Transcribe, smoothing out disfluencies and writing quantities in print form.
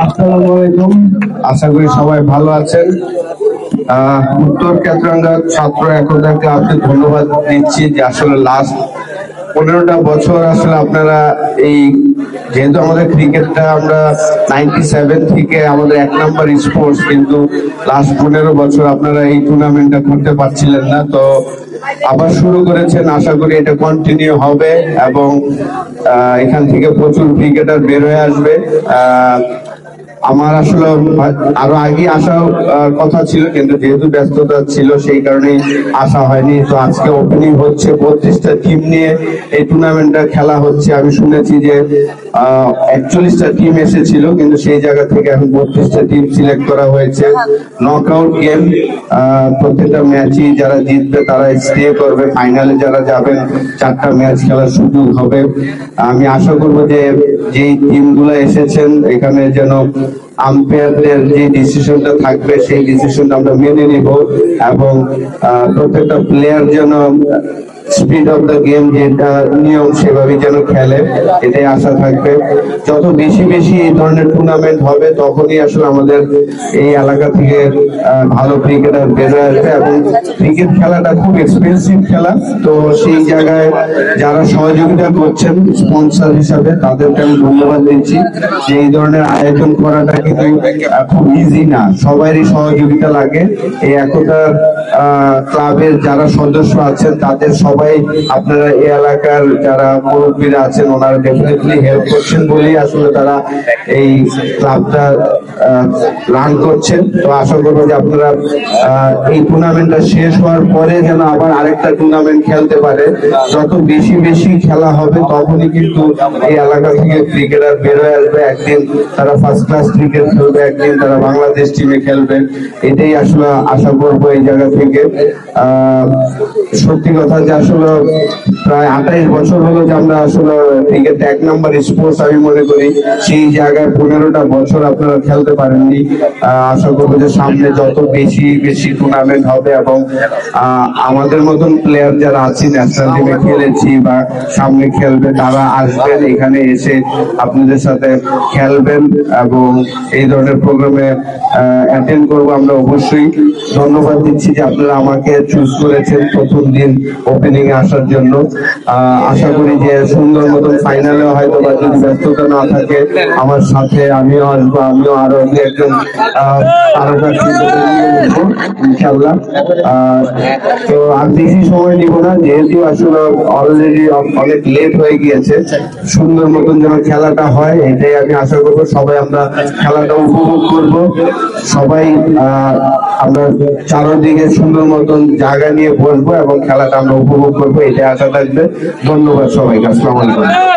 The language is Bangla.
আসসালামু আলাইকুম। আশা করি সবাই ভালো আছেন। উত্তর কেতরাঙ্গা ছাত্র একতা ক্লাবকে ধন্যবাদ দিচ্ছি যে আসলে লাস্ট 15টা বছর আসলে আপনারা এই যেহেতু আমাদের ক্রিকেটটা আমরা 97 থেকে আমাদের 1 নম্বর স্পোর্টস, কিন্তু লাস্ট 15 বছর আপনারা এই টুর্নামেন্টটা করতে পারছিলেন না, তো আবার শুরু করেছেন। আশা করি এটা কন্টিনিউ হবে এবং এখান থেকে প্রচুর ক্রিকেটার বের হয়ে আসবে। আমার আসলে আরো আগে আসার কথা ছিল, কিন্তু যেহেতু ব্যস্ততা ছিল সেই কারণেই আসা হয়নি। তো আজকে ওপেনিং হচ্ছে, 32টা টিম নিয়ে এই টুর্নামেন্টটা খেলা হচ্ছে। আমি শুনেছি যে 41টা টিম এসেছিল, কিন্তু সেই জায়গা থেকে এখন 32টা টিম সিলেক্ট করা হয়েছে। নকআউট গেম, প্রত্যেকটা ম্যাচই যারা জিতবে তারা স্টে করবে, ফাইনালে যারা যাবেন 4টা ম্যাচ খেলার সুযোগ হবে। আমি আশা করবো যে যেই টিমগুলো এসেছেন এখানে যেন আম্পায়ারদের যে ডিসিশনটা থাকবে সেই ডিসিশনটা আমরা মেনে নিব এবং প্রত্যেকটা প্লেয়ার যেন স্পিড অফ দ্য গেম যেটা নিয়ম সেভাবে যেন খেলে, এটাই আশা থাকবে। যত বেশি বেশি এই ধরনের টুর্নামেন্ট হবে তখনই আসলে আমাদের এই এলাকা থেকে ভালো ক্রিকেটার বের হয়ে আসবে এবং ক্রিকেট খেলাটা খুব এক্সপেন্সিভ খেলা। তো সেই জায়গায় যারা সহযোগিতা করছেন স্পন্সর হিসাবে তাদেরকে আমি ধন্যবাদ দিচ্ছি যে এই ধরনের আয়োজন করাটা কিন্তু খুব ইজি না, সবারই সহযোগিতা লাগে। এই একতা ক্লাবের যারা সদস্য আছেন তাদের সবাই আপনারা এই এলাকার যারা মুরব্বীরা আছেন ওনারা ডেফিনেটলি হেল্প করছেন বলেই আসলে তারা এই ক্লাবটা রান করছেন। তো আশা করবো যে আপনারা এই টুর্নামেন্টটা শেষ হওয়ার পরে যেন আবার আরেকটা টুর্নামেন্ট খেলতে পারে। যত বেশি বেশি খেলা হবে তখনই কিন্তু এই এলাকা থেকে ক্রিকেটার বের হয়ে আসবে। একদিন তারা ফার্স্ট ক্লাস ক্রিকেট খেলবে, একদিন তারা বাংলাদেশ টিমে খেলবে, এটাই আসলে আশা করবো এই জায়গা থেকে। সত্যি কথা যে আসলে প্রায় 28 বছর হলো যে আমরা আসলে ক্রিকেট 1 নম্বর স্পোর্টস আমি মনে করি, সেই জায়গায় 15টা বছর আপনারা খেলতে পারেননি। আশা করবো যে সামনে যত বেশি বেশি টুর্নামেন্ট হবে এবং আমাদের মতন প্লেয়ার যারা আছি ন্যাশনাল টিমে খেলেছি বা সামনে খেলবে তারা আসবেন এখানে এসে আপনাদের সাথে খেলবেন এবং এই ধরনের প্রোগ্রামে অ্যাটেন্ড করবো আমরা অবশ্যই। ধন্যবাদ দিচ্ছি যে আপনারা আমাকে চুজ করেছেন প্রথম দিন ওপেনিং এ আসার জন্য। আশা করি যে সুন্দর মতন ফাইনালে হয়তো বা যদি ব্যস্ততা না থাকে আমার সাথে আমিও আসবো, আমিও আরো একজন তারকা ইনশাআল্লাহ। তো আর বেশি সময় নিব না, যেহেতু আসলে অলরেডি অনেক লেট হয়ে গিয়েছে। সুন্দর মতন যেন খেলাটা হয় এটাই আমি আশা করবো। সবাই আমরা খেলাটা উপভোগ করব, সবাই আমরা চারদিকে সুন্দর মতন জায়গা নিয়ে বসবো এবং খেলাটা আমরা উপভোগ করবো, এটা আশা থাকবে। ধন্যবাদ সবাইকে। আসসালামু আলাইকুম।